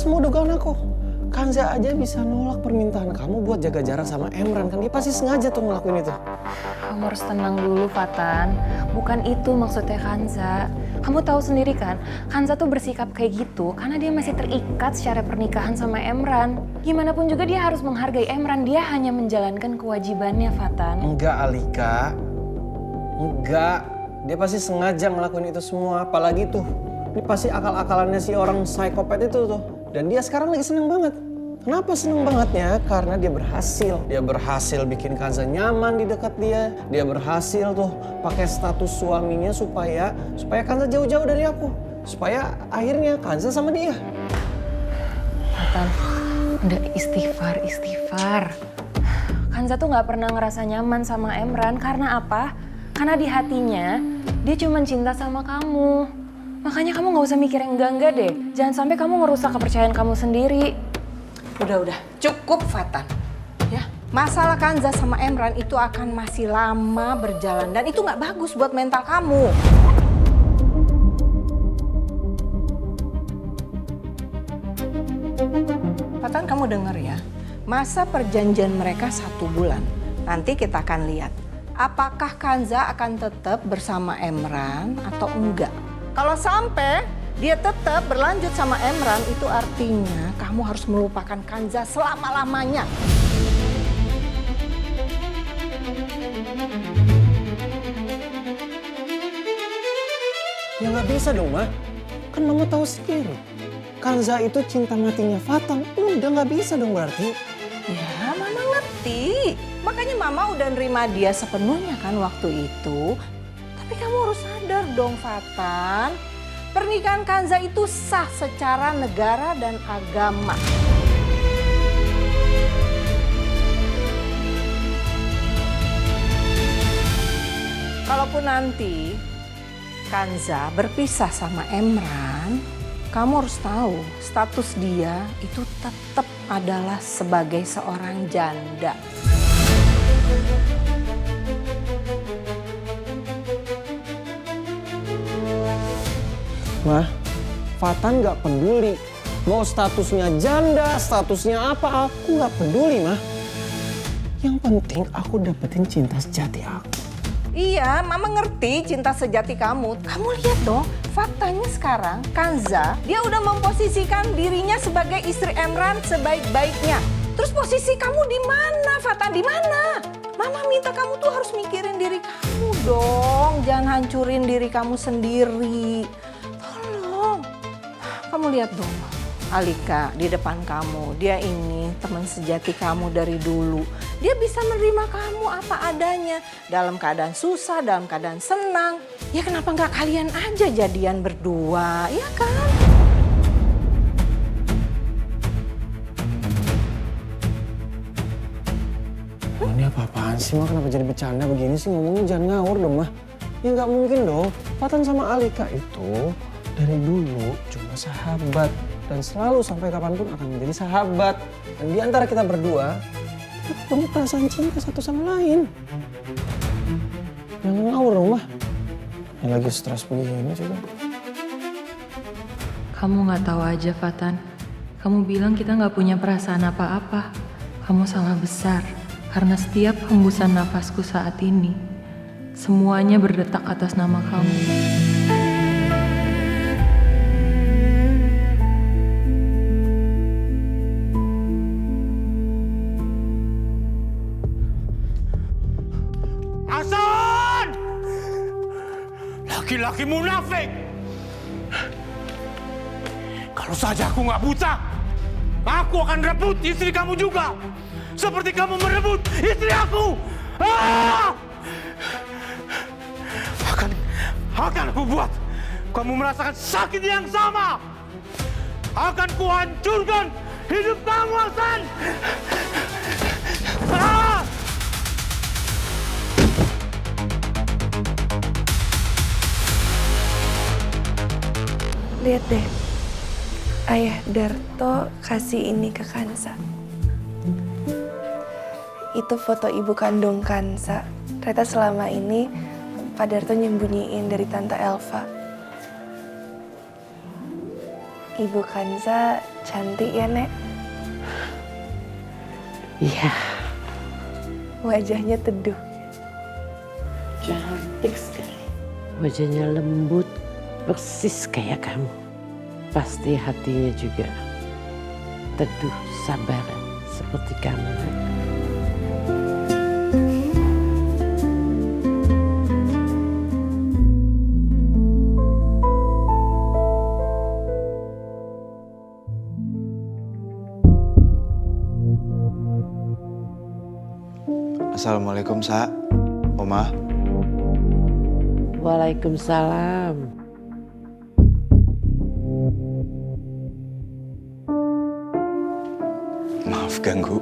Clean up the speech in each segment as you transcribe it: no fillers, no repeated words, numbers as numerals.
bener semua dugaan aku. Kanza aja bisa nolak permintaan kamu buat jaga jarak sama Emran kan. Dia pasti sengaja tuh ngelakuin itu. Kamu harus tenang dulu, Fatan. Bukan itu maksudnya Kanza. Kamu tahu sendiri kan, Kanza tuh bersikap kayak gitu karena dia masih terikat secara pernikahan sama Emran. Gimana pun juga dia harus menghargai Emran. Dia hanya menjalankan kewajibannya, Fatan. Enggak, Alika. Enggak. Dia pasti sengaja ngelakuin itu semua. Apalagi tuh, ini pasti akal-akalannya si orang psikopat itu tuh. Dan dia sekarang lagi seneng banget. Kenapa seneng bangetnya? Karena dia berhasil. Dia berhasil bikin Kanza nyaman di dekat dia. Dia berhasil tuh pakai status suaminya supaya Kanza jauh-jauh dari aku. Supaya akhirnya Kanza sama dia. Fatan, udah istighfar. Kanza tuh gak pernah ngerasa nyaman sama Emran. Karena apa? Karena di hatinya dia cuma cinta sama kamu. Makanya kamu gak usah mikir yang enggak-enggak deh. Jangan sampai kamu ngerusak kepercayaan kamu sendiri. Udah, cukup Fatan. Ya, masalah Kanza sama Emran itu akan masih lama berjalan dan itu nggak bagus buat mental kamu. Fatan, kamu denger ya, masa perjanjian mereka 1 bulan. Nanti kita akan lihat apakah Kanza akan tetap bersama Emran atau enggak. Kalau sampai dia tetap berlanjut sama Emran, itu artinya kamu harus melupakan Kanza selama-lamanya. Ya nggak bisa dong, Ma. Kan Mama tahu sendiri. Kanza itu cinta matinya Fatan. Udah nggak bisa dong berarti. Ya, Mama ngerti. Makanya Mama udah nerima dia sepenuhnya kan waktu itu. Tapi kamu harus sadar dong, Fatan. Pernikahan Kanza itu sah secara negara dan agama. Kalaupun nanti Kanza berpisah sama Emran, kamu harus tahu status dia itu tetap adalah sebagai seorang janda. Ma, Fatan nggak peduli. Mau statusnya janda, statusnya apa, aku nggak peduli, Ma. Yang penting aku dapetin cinta sejati aku. Iya, Mama ngerti cinta sejati kamu. Kamu lihat dong, faktanya sekarang Kanza, dia udah memposisikan dirinya sebagai istri Emran sebaik-baiknya. Terus posisi kamu di mana, Fatan, di mana? Mama minta kamu tuh harus mikirin diri kamu dong. Jangan hancurin diri kamu sendiri. Tolong. Kamu lihat dong, Alika di depan kamu. Dia ini teman sejati kamu dari dulu. Dia bisa menerima kamu apa adanya. Dalam keadaan susah, dalam keadaan senang. Ya kenapa nggak kalian aja jadian berdua, ya kan? Ini apa-apaan sih, Ma? Kenapa jadi bercanda begini sih? Ngomongnya jangan ngawur dong, Ma. Ya nggak mungkin dong. Fatan sama Alika itu dari dulu cuma sahabat. Dan selalu sampai kapanpun akan menjadi sahabat. Dan di antara kita berdua, kita punya perasaan cinta satu sama lain. Jangan ngawur dong, Ma. Yang lagi stres begini juga. Kamu nggak tahu aja, Fatan. Kamu bilang kita nggak punya perasaan apa-apa. Kamu salah besar. Karena setiap hembusan nafasku saat ini, semuanya berdetak atas nama kamu. Hasan! Laki-laki munafik! Kalau saja aku nggak buta, aku akan rebut istri kamu juga. Seperti kamu merebut istri aku. Ah! Akan aku buat kamu merasakan sakit yang sama. Akan kuhancurkan hidup kamu, Hasan. Ah! Lihat deh, Ayah Darto kasih ini ke Kansa. Itu foto ibu kandung Kansa. Ternyata selama ini Pak Darto nyembunyiin dari Tante Elva. Ibu Kanza cantik ya, Nek. Iya, Wajahnya teduh. cantik sekali. Wajahnya lembut, persis kayak kamu. Pasti hatinya juga teduh, sabar, seperti kamu. Assalamualaikum, Sa. Oma. Waalaikumsalam. Maaf ganggu.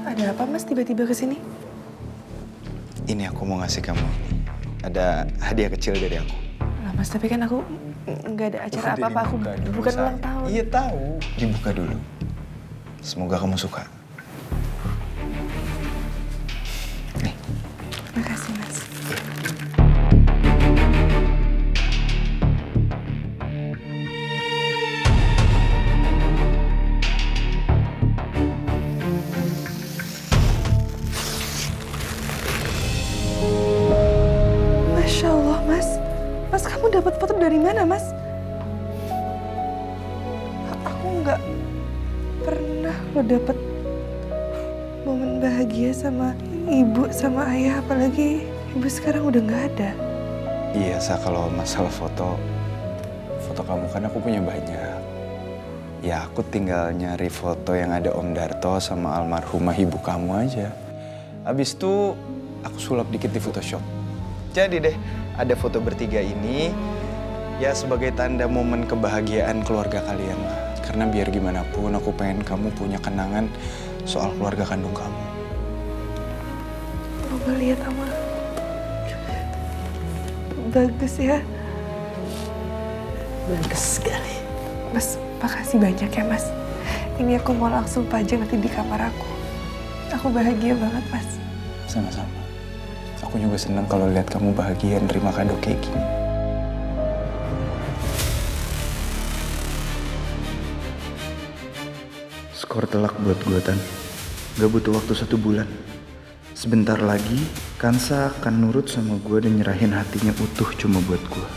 Ada apa Mas tiba-tiba kesini? Ini aku mau ngasih kamu. Ada hadiah kecil dari aku. Lah Mas, tapi kan aku nggak ada acara apa-apa. Aku bukan ulang tahun. Iya tahu. Dibuka dulu. Semoga kamu suka. Nih. Makasih Mas. Masya Allah Mas. Mas kamu dapat foto dari mana Mas? Aku nggak pernah lo dapet momen bahagia sama ibu sama ayah, apalagi ibu sekarang udah nggak ada. Iya, Sa, kalau masalah foto kamu kan aku punya banyak. Ya, aku tinggal nyari foto yang ada Om Darto sama almarhumah ibu kamu aja. Habis itu aku sulap dikit di Photoshop. Jadi deh, ada foto bertiga ini ya sebagai tanda momen kebahagiaan keluarga kalian lah. Karena biar gimana pun aku pengen kamu punya kenangan soal keluarga kandung kamu. Coba lihat Ama. Bagus ya. Bagus sekali. Mas, makasih banyak ya Mas. Ini aku mau langsung pajang nanti di kamar aku. Aku bahagia banget Mas. Sama-sama. Aku juga senang kalau lihat kamu bahagia nerima kado kayak gini. Skor telak buat gue, Tan. Gak butuh waktu 1 bulan. Sebentar lagi, Kansa akan nurut sama gue dan nyerahin hatinya utuh cuma buat gue.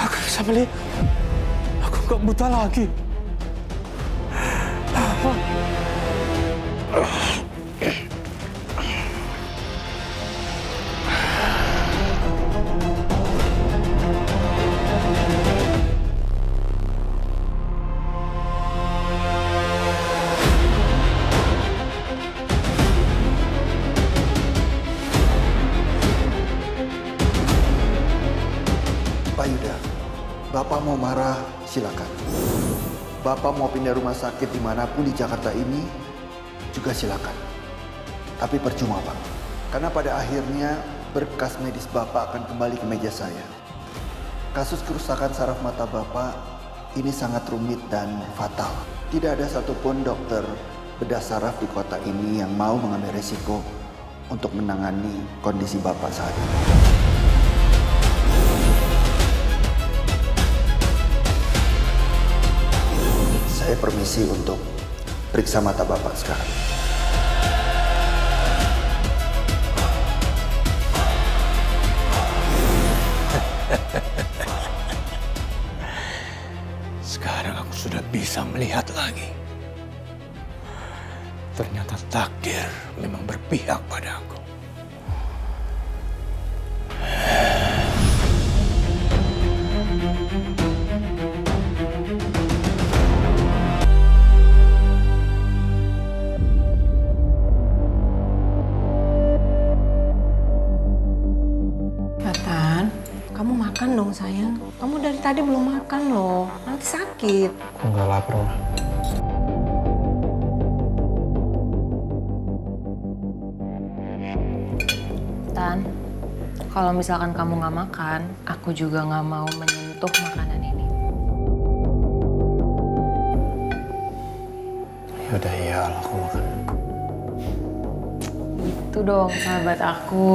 Aku bisa melihat. Aku nggak buta lagi. Pak Yuda, Bapak mau marah, silakan. Bapak mau pindah rumah sakit dimanapun di Jakarta ini, juga silakan. Tapi percuma Pak, karena pada akhirnya berkas medis Bapak akan kembali ke meja saya. Kasus kerusakan saraf mata Bapak ini sangat rumit dan fatal. Tidak ada satupun dokter bedah saraf di kota ini yang mau mengambil resiko untuk menangani kondisi Bapak saat ini. Saya permisi untuk periksa mata Bapak sekarang. Sekarang aku sudah bisa melihat lagi. Ternyata takdir memang berpihak padaku. Nathan, kamu makan makan dong sayang. Kamu dari tadi belum makan loh, nanti sakit. Aku nggak lapar, Ma. Tan, kalau misalkan kamu nggak makan, aku juga nggak mau menyentuh makanan ini. Yaudah iya, aku makan. Itu dong sahabat aku.